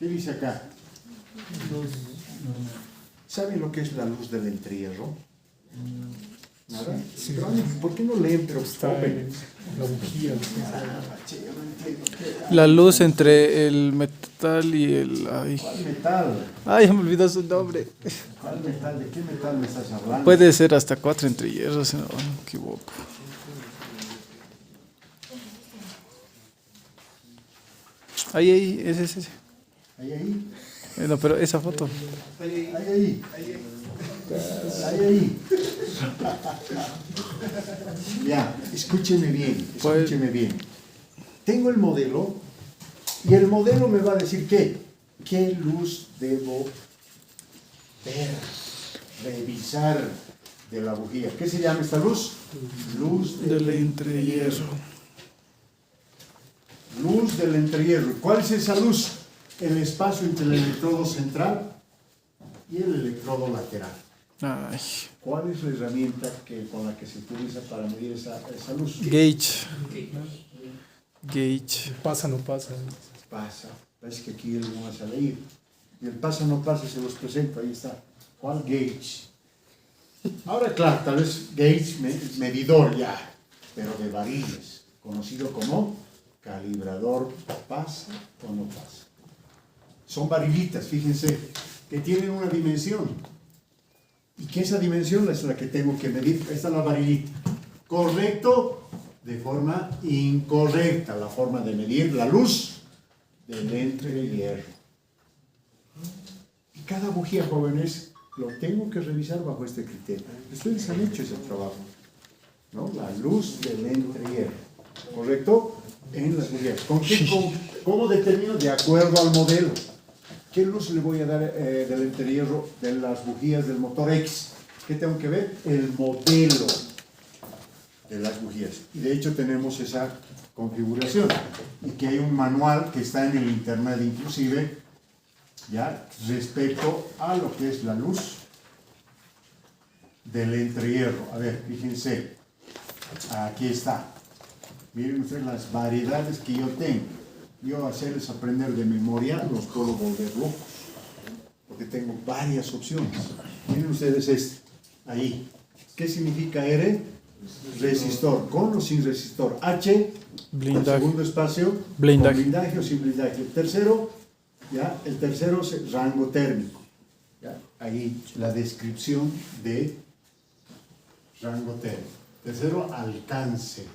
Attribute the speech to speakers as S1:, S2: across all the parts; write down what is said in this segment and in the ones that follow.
S1: ¿Qué dice acá? ¿Saben lo que es la luz del entrehierro? ¿Nada?
S2: Sí.
S1: Pero, ¿por qué no leen? Pero
S2: Está en la bujía.
S1: che, yo no entiendo.
S3: La luz entre el metal y el... Ay,
S1: ¿Cuál metal?
S3: ay, me olvidó su nombre.
S1: ¿Cuál metal? ¿De qué metal me estás hablando?
S3: Puede ser hasta 4 entrehierros, si no me equivoco. Ahí, ese.
S1: Ahí.
S3: No, pero esa foto.
S1: Ahí. Ya, escúcheme bien. Tengo el modelo y el modelo me va a decir qué luz debo ver, revisar de la bujía. ¿Qué se llama esta luz? Luz
S3: Del entrehierro.
S1: Luz del entrehierro. ¿Cuál es esa luz? El espacio entre el electrodo central y el electrodo lateral.
S3: Ay,
S1: ¿Cuál es la herramienta con la que se utiliza para medir esa luz?
S3: Gauge.
S2: Pasa, no pasa.
S1: Pasa. Es que aquí lo vamos a leer. Y el pasa no pasa se los presento. Ahí está. ¿Cuál gauge? Ahora, claro, tal vez gauge medidor ya, pero de varillas, conocido como calibrador. ¿Pasa o no pasa? Son varillitas, fíjense, que tienen una dimensión. Y que esa dimensión es la que tengo que medir. Esta es la varillita. Correcto, de forma incorrecta, la forma de medir la luz del entrehierro. Y cada bujía, jóvenes, lo tengo que revisar bajo este criterio. Ustedes han hecho ese trabajo, ¿no? La luz del entrehierro, ¿correcto? En las bujías. ¿Cómo determino? De acuerdo al modelo. ¿Qué luz le voy a dar del entrehierro de las bujías del motor X? ¿Qué tengo que ver? El modelo de las bujías. Y de hecho tenemos esa configuración. Y que hay un manual que está en el internet inclusive, ya, respecto a lo que es la luz del entrehierro. A ver, fíjense. Aquí está. Miren ustedes las variedades que yo tengo. Yo hacerles aprender de memoria los puedo volver locos, porque tengo varias opciones. Miren ustedes ahí. ¿Qué significa R? Resistor, con o sin resistor. H,
S3: Blindaje.
S1: segundo espacio,
S3: Blindaje.
S1: con blindaje o sin blindaje. El tercero es rango térmico. ¿Ya? Ahí la descripción de rango térmico. Tercero, alcance.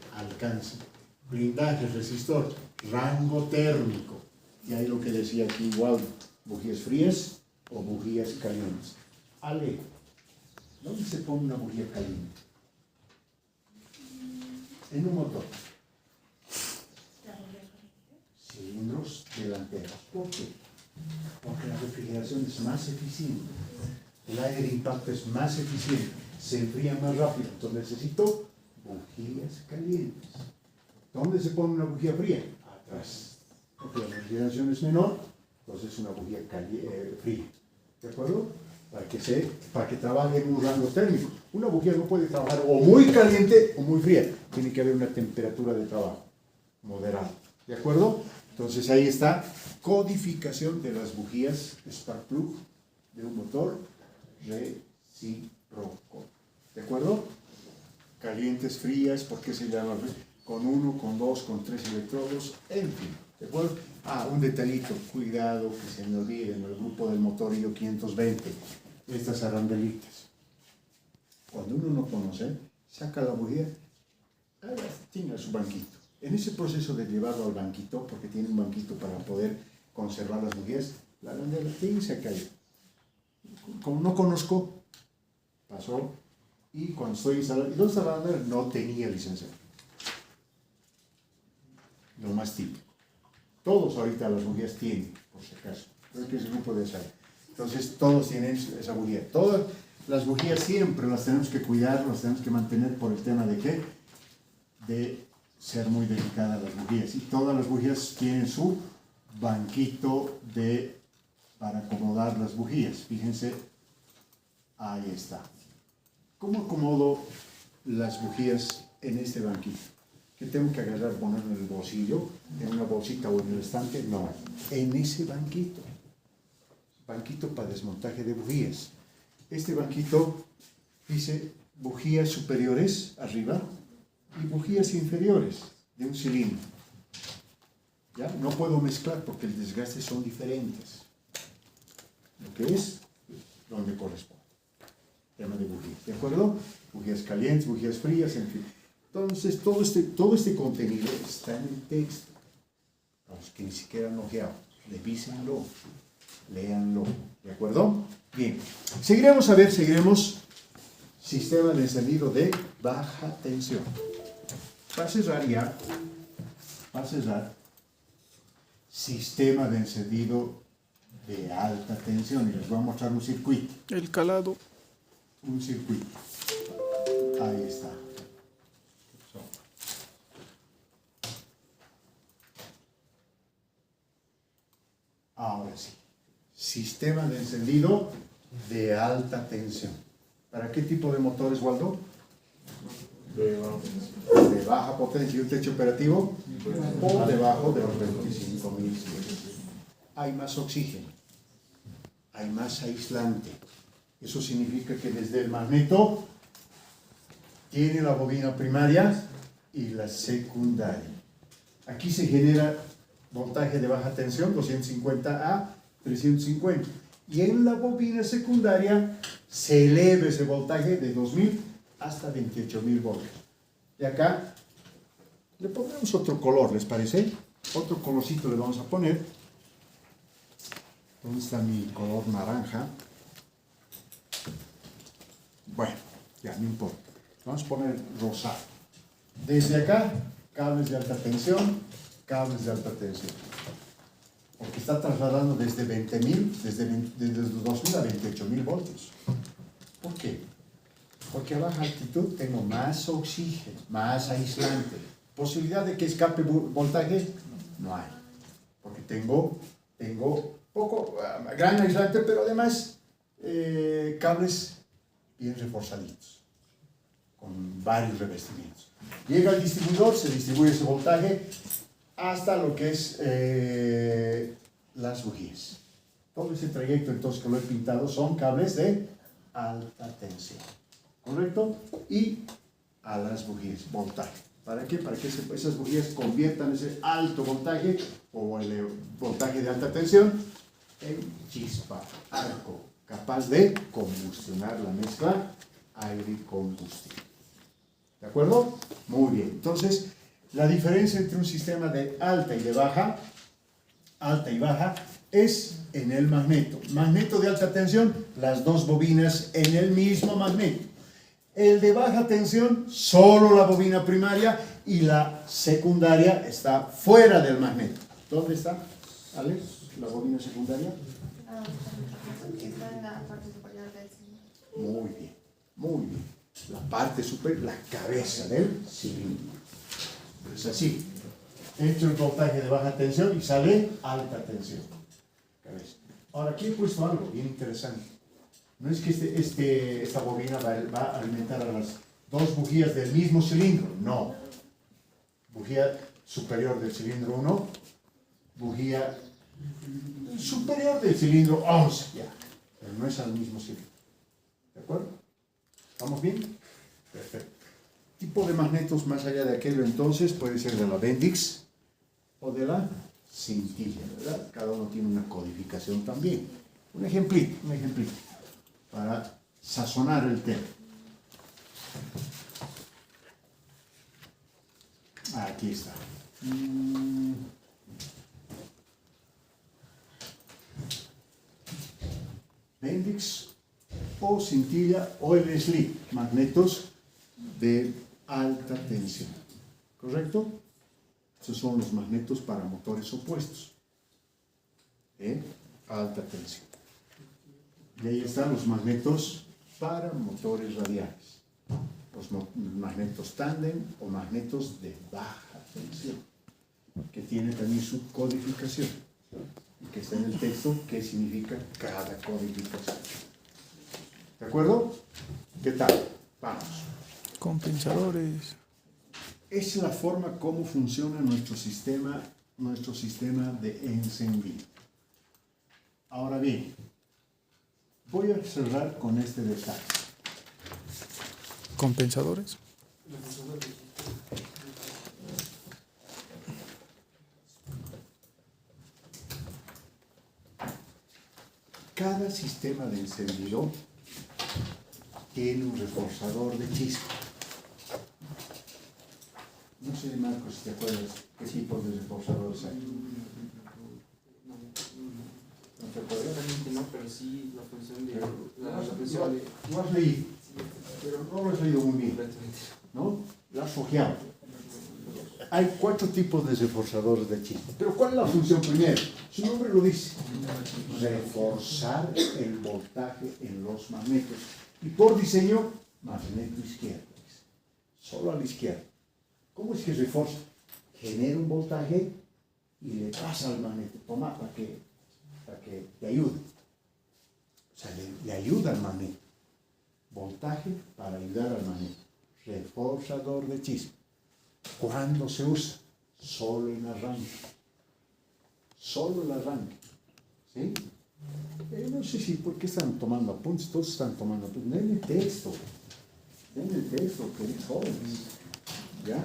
S1: Blindaje, resistor, rango térmico. Y ahí lo que decía aquí igual, bujías frías o bujías calientes. Ale, ¿dónde se pone una bujía caliente? En un motor. Cilindros delanteros. ¿Por qué? Porque la refrigeración es más eficiente. El aire de impacto es más eficiente. Se enfría más rápido. Entonces necesito bujías calientes. ¿Dónde se pone una bujía fría? Atrás. Porque la refrigeración es menor, entonces es una bujía fría. ¿De acuerdo? Para que trabaje en un rango térmico. Una bujía no puede trabajar o muy caliente o muy fría. Tiene que haber una temperatura de trabajo moderada. ¿De acuerdo? Entonces ahí está codificación de las bujías spark plug de un motor recíproco. ¿De acuerdo? Calientes, frías, ¿por qué se llama? Con 1, con 2, con 3 electrodos, en fin. ¿De acuerdo? Un detallito, cuidado que se me olvide en el grupo del motor IO 520, estas arandelitas. Cuando uno no conoce, saca la bujía, tiene su banquito. En ese proceso de llevarlo al banquito, porque tiene un banquito para poder conservar las bujías, la arandela se cayó. Como no conozco, pasó, y cuando estoy instalando, ¿y dónde está la arandela? No tenía licencia. Lo más típico. Todos ahorita las bujías tienen, por si acaso. Creo que es el grupo de SAI. Entonces, todos tienen esa bujía. Todas las bujías siempre las tenemos que cuidar, las tenemos que mantener por el tema de ¿qué? De ser muy delicadas las bujías. Y todas las bujías tienen su banquito para acomodar las bujías. Fíjense, ahí está. ¿Cómo acomodo las bujías en este banquito? ¿Que tengo que agarrar, ponerlo en el bolsillo, en una bolsita o en el estante? No, en ese banquito. banquito para desmontaje de bujías. Este banquito dice bujías superiores arriba y bujías inferiores de un cilindro. ¿Ya? No puedo mezclar porque el desgaste son diferentes. Lo que es donde corresponde. Tema de bujías, ¿de acuerdo? Bujías calientes, bujías frías, en fin. Entonces, todo este contenido está en el texto. Los que ni siquiera han ojeado, revísenlo, léanlo, ¿de acuerdo? Bien, seguiremos sistema de encendido de baja tensión. Para cerrar, sistema de encendido de alta tensión. Y les voy a mostrar un circuito.
S3: El calado.
S1: Un circuito. Ahí está. Ahora sí. Sistema de encendido de alta tensión. ¿Para qué tipo de motores, Waldo? De baja potencia y un techo operativo por debajo de los 25.000. Hay más oxígeno, hay más aislante. Eso significa que desde el magneto tiene la bobina primaria y la secundaria. Aquí se genera voltaje de baja tensión, 250 a 350. Y en la bobina secundaria se eleva ese voltaje de 2.000 hasta 28.000 voltios. Y acá le pondremos otro color, ¿les parece? Otro colorcito le vamos a poner. ¿Dónde está mi color naranja? Bueno, ya no importa. Vamos a poner rosado. Desde acá, cables de alta tensión, cables de alta tensión. Porque está trasladando desde 20.000, desde los 2.000 a 28.000 voltios. ¿Por qué? Porque a baja altitud tengo más oxígeno, más aislante. ¿Posibilidad de que escape voltaje? No hay. Porque tengo gran aislante, pero además cables bien reforzaditos, con varios revestimientos. Llega al distribuidor, se distribuye ese voltaje hasta lo que es las bujías. Todo ese trayecto entonces que lo he pintado son cables de alta tensión, ¿correcto? Y a las bujías, voltaje. ¿Para qué? Para que esas bujías conviertan ese alto voltaje o el voltaje de alta tensión en chispa, arco, capaz de combustionar la mezcla aire-combustible. ¿De acuerdo? Muy bien. Entonces, la diferencia entre un sistema de alta y baja, es en el magneto. Magneto de alta tensión, las dos bobinas en el mismo magneto. El de baja tensión, solo la bobina primaria y la secundaria está fuera del magneto. ¿Dónde está, Alex, la bobina secundaria?
S4: Está en la parte superior del cilindro.
S1: Muy bien, muy bien. La parte superior, la cabeza del cilindro. Es así. Entra el voltaje de baja tensión y sale alta tensión. Cabeza. Ahora, aquí he puesto algo bien interesante. No es que esta bobina va a alimentar a las dos bujías del mismo cilindro. No. Bujía superior del cilindro 1, bujía superior del cilindro 11, ya. Pero no es al mismo cilindro. ¿De acuerdo? ¿Estamos bien? Perfecto. Tipo de magnetos más allá de aquello entonces puede ser de la Bendix o de la cintilla, ¿verdad? Cada uno tiene una codificación también. Un ejemplito, para sazonar el tema. Aquí está. Bendix o cintilla o el slip, magnetos de alta tensión. ¿Correcto? Estos son los magnetos para motores opuestos. Alta tensión. Y ahí están los magnetos para motores radiales. Los magnetos tándem o magnetos de baja tensión, que tiene también su codificación. Y que está en el texto qué significa cada codificación. ¿De acuerdo? ¿Qué tal? Vamos.
S3: Compensadores.
S1: Es la forma como funciona nuestro sistema de encendido. Ahora bien, Voy a cerrar con este detalle.
S3: Compensadores.
S1: Cada sistema de encendido tiene un reforzador de chispa. No sé, Marcos, si te acuerdas qué tipo de reforzadores hay. ¿No te acuerdas?
S5: Realmente no, pero sí la función de
S1: Pero
S5: la función de
S1: lo has leído, pero no lo has leído muy bien,
S5: completamente.
S1: ¿no? Lo has ojeado. Hay 4 tipos de reforzadores de chispa. Pero ¿cuál es la función primero? Su nombre lo dice. Reforzar el voltaje en los magnetos. Y por diseño, magneto izquierdo. Solo a la izquierda. ¿Cómo es que refuerza? Genera un voltaje y le pasa al magneto. Toma, para que te ayude. O sea, le ayuda al magneto. Voltaje para ayudar al magneto. Reforzador de chispa. ¿Cuándo se usa? Solo en arranque. Solo el arranque. ¿Sí? No sé si por qué están tomando apuntes, todos están tomando apuntes. Den el texto, que eres jóvenes. ¿Ya?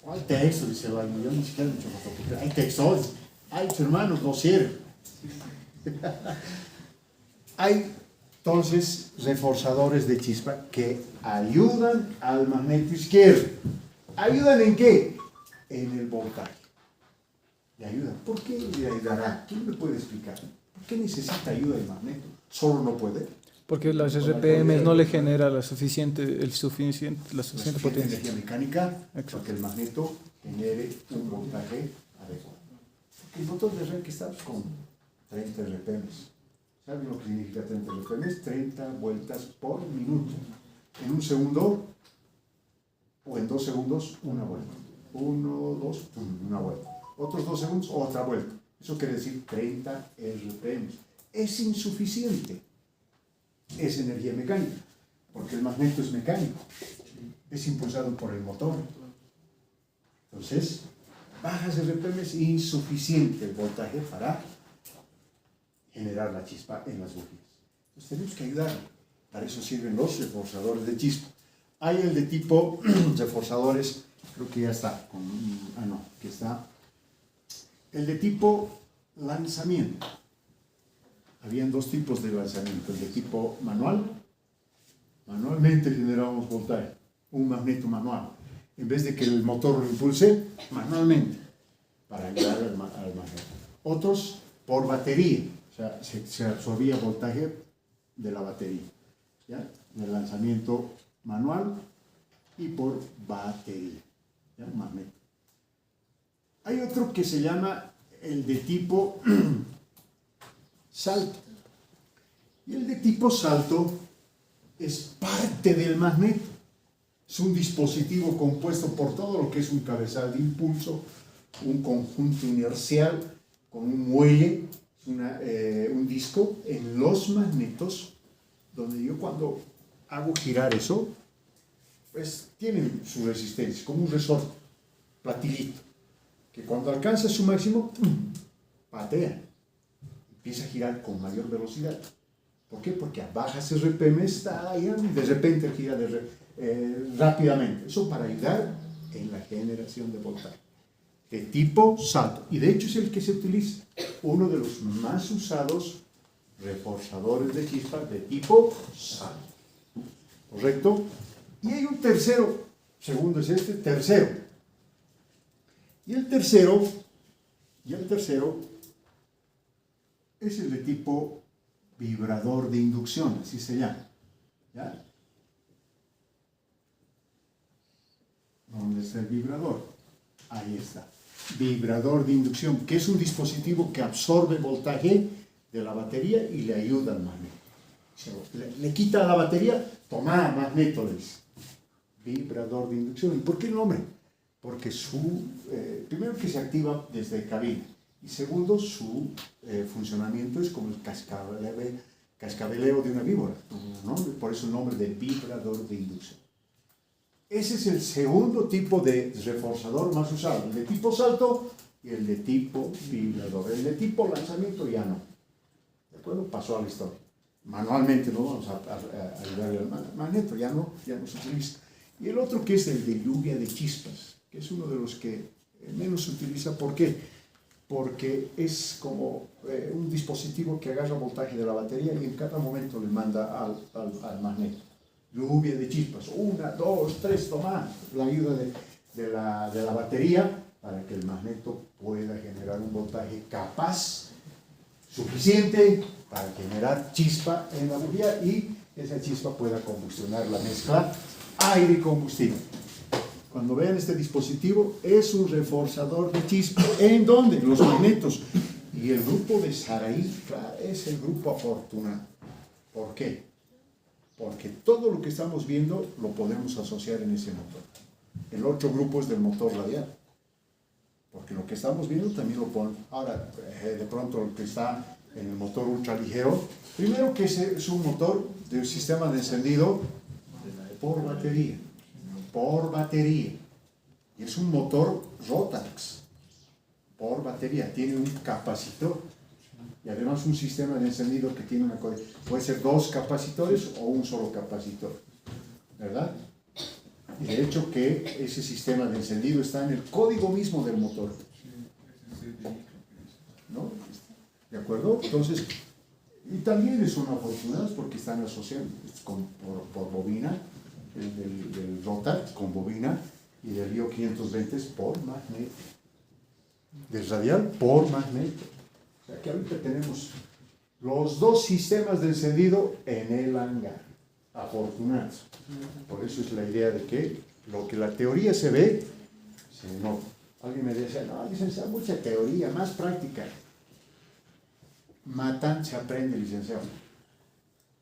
S1: ¿Cuál texto? Dice el baño. Yo ni siquiera me he hecho fotocopia. Hay textos. Hay hermanos, no sirve. Hay entonces reforzadores de chispa que ayudan al magneto izquierdo. ¿Ayudan en qué? En el voltaje. Le ayudan. ¿Por qué le ayudará? ¿Quién me puede explicar? ¿Por qué necesita ayuda el magneto? ¿Solo no puede?
S3: Porque las RPM no le genera la suficiente potencia.
S1: Energía mecánica.
S3: Exacto.
S1: Para que el magneto genere un voltaje adecuado. Porque el motor de arranque está con 30 RPM. ¿Saben lo que significa 30 RPM? 30 vueltas por minuto. En un segundo o en 2 segundos, una vuelta. 1, 2, una vuelta. Otros 2 segundos, otra vuelta. Eso quiere decir 30 RPM. Es insuficiente. Es energía mecánica, porque el magneto es mecánico. Es impulsado por el motor. Entonces, bajas RPM es insuficiente el voltaje para generar la chispa en las bujías. Entonces tenemos que ayudar. Para eso sirven los reforzadores de chispa. Hay el de tipo reforzadores, creo que ya está. Que está. El de tipo lanzamiento. Habían 2 tipos de lanzamiento. El de tipo manual. Manualmente generamos voltaje. Un magneto manual. En vez de que el motor lo impulse, manualmente. Para ayudar al magneto. Otros por batería. O sea, se absorbía voltaje de la batería. ¿Ya? El lanzamiento manual y por batería. ¿Ya? Magneto. Hay otro que se llama el de tipo salto. Y el de tipo salto es parte del magneto. Es un dispositivo compuesto por todo lo que es un cabezal de impulso, un conjunto inercial con un muelle, un disco en los magnetos, donde yo cuando hago girar eso, pues tienen su resistencia, como un resorte, platilito, que cuando alcanza su máximo, patea, empieza a girar con mayor velocidad. ¿Por qué? Porque a bajas RPM está ahí y de repente gira rápidamente. Eso para ayudar en la generación de voltaje. De tipo salto. Y de hecho es el que se utiliza. Uno de los más usados reforzadores de chispa de tipo salto. ¿Correcto? Y hay un tercero. Segundo es este, tercero. Y el tercero es el de tipo vibrador de inducción, así se llama. ¿Ya? ¿Dónde está el vibrador? Ahí está. Vibrador de inducción, que es un dispositivo que absorbe voltaje de la batería y le ayuda al magneto. Le quita la batería, toma magneto, le dice. Vibrador de inducción. ¿Y por qué el nombre? Porque primero que se activa desde cabina y segundo su funcionamiento es como el cascabeleo de una víbora, ¿no? Por eso el nombre de vibrador de inducción. Ese es el segundo tipo de reforzador más usado, el de tipo salto y el de tipo vibrador. El de tipo lanzamiento ya no. ¿De acuerdo? Pasó a la historia. manualmente no vamos a ayudarle al magneto, ya no se utiliza. Y el otro que es el de lluvia de chispas, que es uno de los que menos se utiliza. ¿Por qué? Porque es como un dispositivo que agarra voltaje de la batería y en cada momento le manda al magneto. Lluvia de chispas, 1, 2, 3, toma la ayuda de la batería para que el magneto pueda generar un voltaje capaz, suficiente para generar chispa en la bujía y esa chispa pueda combustionar la mezcla aire y combustible. Cuando vean este dispositivo, es un reforzador de chispa. ¿En dónde? Los magnetos. Y el grupo de Saraí es el grupo afortunado. ¿Por qué? Porque todo lo que estamos viendo lo podemos asociar en ese motor. El otro grupo es del motor radial. Porque lo que estamos viendo también lo ponen. Ahora, de pronto lo que está en el motor ultraligero, primero que es un motor de un sistema de encendido por batería. Por batería. Y es un motor Rotax. Por batería. Tiene un capacitor. Y además un sistema de encendido que tiene puede ser 2 capacitores o un solo capacitor. ¿Verdad? Y de hecho que ese sistema de encendido está en el código mismo del motor. ¿No? ¿De acuerdo? Entonces, y también son afortunados porque están asociados por bobina, del Rotax con bobina, y del IO 520 por magneto. Del radial por magneto. O sea que ahorita tenemos los 2 sistemas de encendido en el hangar. Afortunados. Por eso es la idea de que lo que la teoría se ve, se nota. Alguien me decía, no, licenciado, mucha teoría, más práctica. Matan se aprende, licenciado.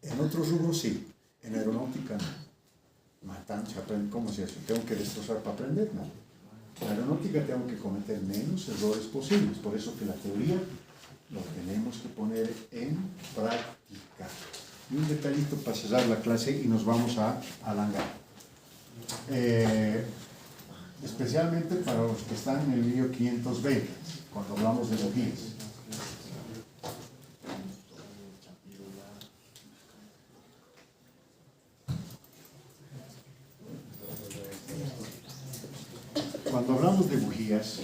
S1: En otros rubros sí, en aeronáutica no. Matan se aprende, ¿cómo se hace? ¿Tengo que destrozar para aprender? No. En aeronáutica tengo que cometer menos errores posibles, por eso que la teoría lo tenemos que poner en práctica. Y un detallito para cerrar la clase y nos vamos al hangar. Especialmente para los que están en el IO 520, cuando hablamos de bujías. Cuando hablamos de bujías,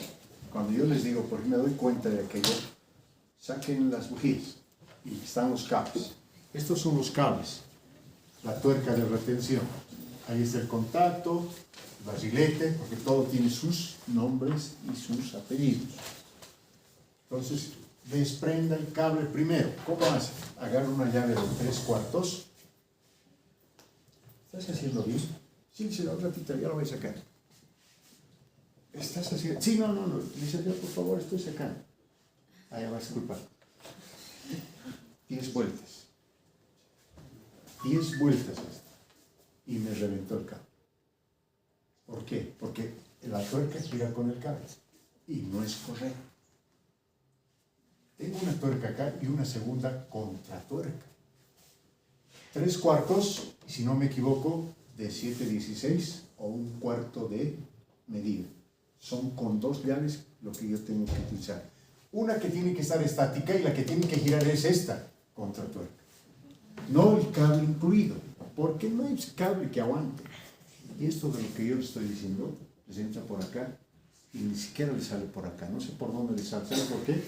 S1: cuando yo les digo, por ejemplo, me doy cuenta de aquello, saquen las bujías y están los cables. Estos son los cables, la tuerca de retención. Ahí está el contacto, el barrilete, porque todo tiene sus nombres y sus apellidos. Entonces, desprenda el cable primero. ¿Cómo hace? Agarra una llave de 3/4. ¿Estás haciendo bien? Sí, sí, un ratito, ya lo voy a sacar. ¿Estás haciendo? Sí, no. Licenciado, por favor, estoy sacando. Ahí va a disculpar. 10 vueltas. 10 vueltas hasta. Y me reventó el cable. ¿Por qué? Porque la tuerca gira con el cable. Y no es correcto. Tengo una tuerca acá y una segunda contratuerca. 3/4, si no me equivoco, de 7/16 o 1/4 de medida. Son con 2 llaves lo que yo tengo que utilizar. Una que tiene que estar estática y la que tiene que girar es esta contratuerca. No el cable incluido, porque no hay cable que aguante. Y esto de lo que yo estoy diciendo, les entra por acá y ni siquiera le sale por acá. No sé por dónde le sale. ¿Sabe por qué?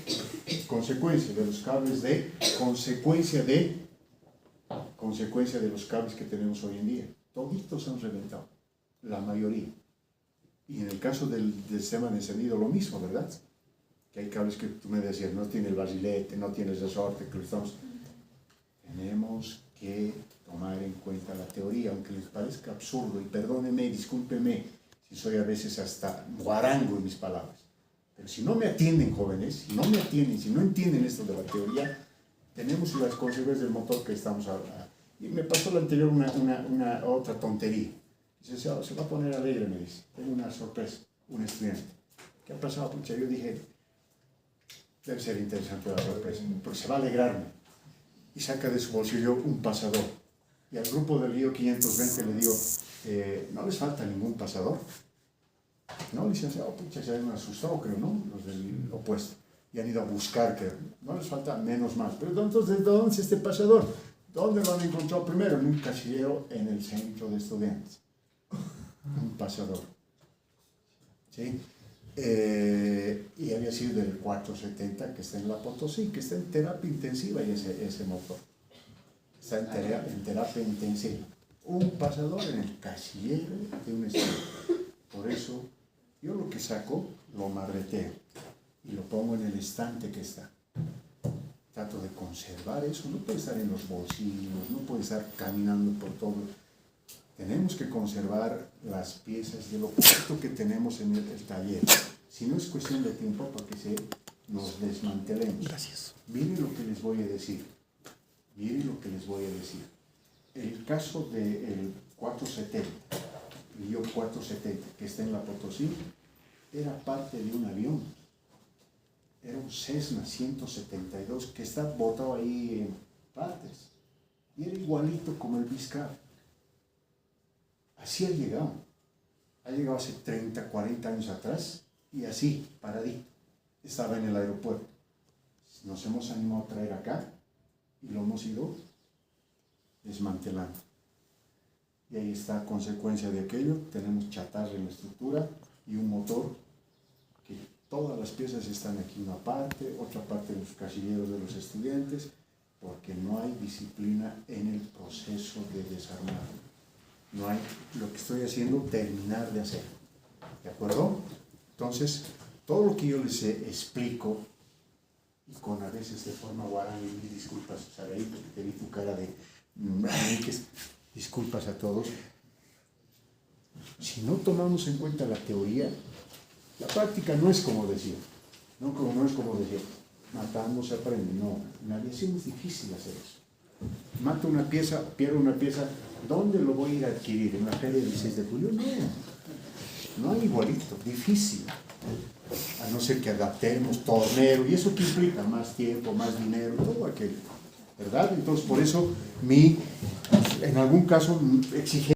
S1: Consecuencia de los cables consecuencia de los cables que tenemos hoy en día. Toditos han reventado, la mayoría. Y en el caso del sistema de encendido, lo mismo, ¿verdad? Que hay cables que tú me decías, no tiene el barrilete, no tiene el resorte, que lo estamos... Tenemos que tomar en cuenta la teoría, aunque les parezca absurdo, y perdónenme, discúlpenme, si soy a veces hasta guarango en mis palabras. Pero si no me atienden, jóvenes, si no entienden esto de la teoría, tenemos las consecuencias del motor que estamos hablando. Y me pasó la anterior una otra tontería. Dice, se va a poner alegre, me dice. Tengo una sorpresa, un estudiante. ¿Qué ha pasado, pucha? Yo dije, debe ser interesante la sorpresa, porque se va a alegrarme. Y saca de su bolsillo un pasador. Y al grupo del IO 520 le digo, ¿no les falta ningún pasador? No, licenciado, pucha, se han asustado, creo, ¿no? Los del opuesto. Y han ido a buscar, que no les falta menos más. Pero entonces, ¿de dónde es este pasador? ¿Dónde lo han encontrado? Primero en un casillero en el centro de estudiantes. Un pasador. ¿Sí? Y había sido del 470 que está en la Potosí, que está en terapia intensiva y ese motor. Está en terapia intensiva. Un pasador en el casillero de un estudiante. Por eso, yo lo que saco, lo marreteo y lo pongo en el estante que está. Trato de conservar eso, no puede estar en los bolsillos, no puede estar caminando por todo. Tenemos que conservar las piezas de lo poquito que tenemos en el taller. Si no es cuestión de tiempo para que nos desmantelemos.
S2: Gracias.
S1: Miren lo que les voy a decir. Miren lo que les voy a decir. El caso del 470, el IO 470, que está en la Potosí, era parte de un avión. Era un Cessna 172 que está botado ahí en partes. Y era igualito como el Vizcar. Así ha llegado. Ha llegado hace 30, 40 años atrás y así, paradito. Estaba en el aeropuerto. Nos hemos animado a traer acá y lo hemos ido desmantelando. Y ahí está, a consecuencia de aquello, tenemos chatarra en la estructura y un motor que todas las piezas están aquí una parte, otra parte en los casilleros de los estudiantes, porque no hay disciplina en el proceso de desarmar. No hay, lo que estoy haciendo, terminar de hacer. ¿De acuerdo? Entonces, todo lo que yo les explico, y con a veces de forma guarani, y disculpas, Saraí, porque te vi tu cara de disculpas a todos. Si no tomamos en cuenta la teoría, la práctica no es como decir, no es como decir, matando se aprende, no, en aviación es difícil hacer eso. Mato una pieza, pierdo una pieza, ¿dónde lo voy a ir a adquirir? ¿En la feria del 6 de julio? No hay igualito, difícil. A no ser que adaptemos, tornero, y eso que implica más tiempo, más dinero, todo aquello, ¿verdad? Entonces, por eso, en algún caso, exige